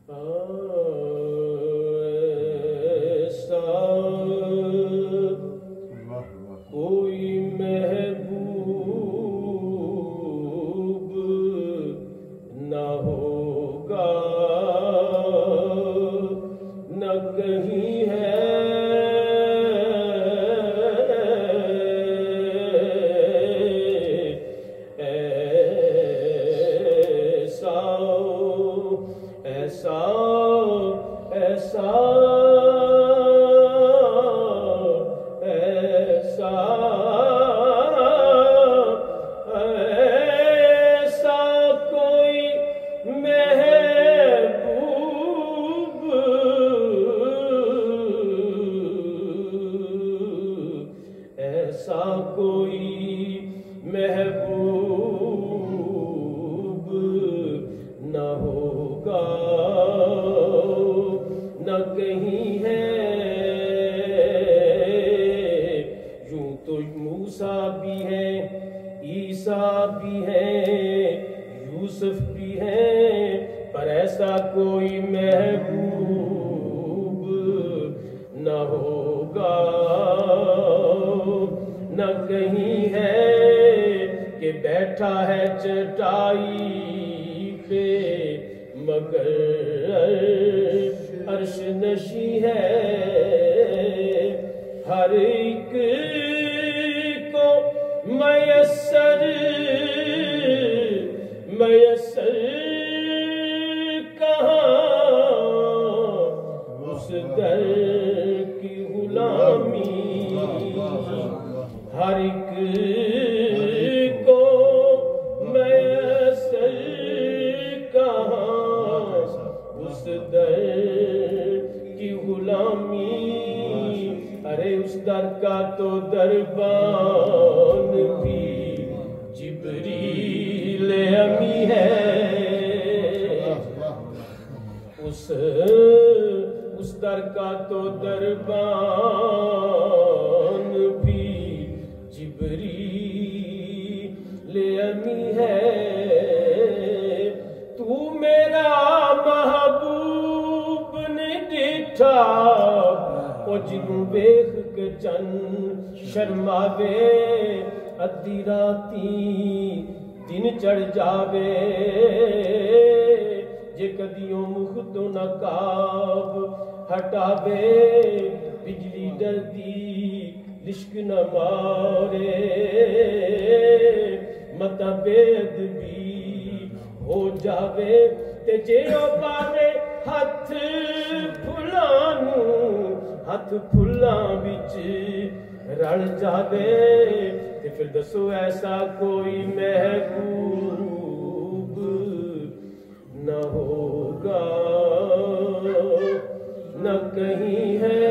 ایسا کوئی محبوب نہ ہوگا، نہ کہیں ہے ایسا ایسا ایسا ایسا کوئی محبوب، ایسا کوئی محبوب نہ ہوگا، نہ کہیں ہے۔ یوں تو موسیٰ بھی ہیں، عیسیٰ بھی ہیں، یوسف بھی ہیں، پر ایسا کوئی محبوب نہ ہوگا، نہ کہیں ہے کہ بیٹھا ہے چٹائی پہ مگر عرش نشیں ہے۔ ہر ایک کو میسر کہاں اس در کی غلامی، ہر ایک کو میسر کہاں اس در کی غلامی۔ ارے اس در کا تو دربان بھی جبریل امی ہے، اس در کا تو دربان بھی جبریل امی ہے۔ تو میرا محبوب نے ڈٹھا او جنوں ویکھ کے چن شرماوے، ادھی راتی دن چڑھ جاوے، جے کدیوں مکھ تو نقاب ہٹاوے، بجلی ڈردی لشک نہ مارے، متا بے ادبی ہو جاوے، تے جے او پاوے ہاتھ پھلاں نوں، ہاتھ پھلاں وچ رل جاوے، تے پھر دسو ایسا کوئی محبوب نہ ہوگا، نہ کہیں ہے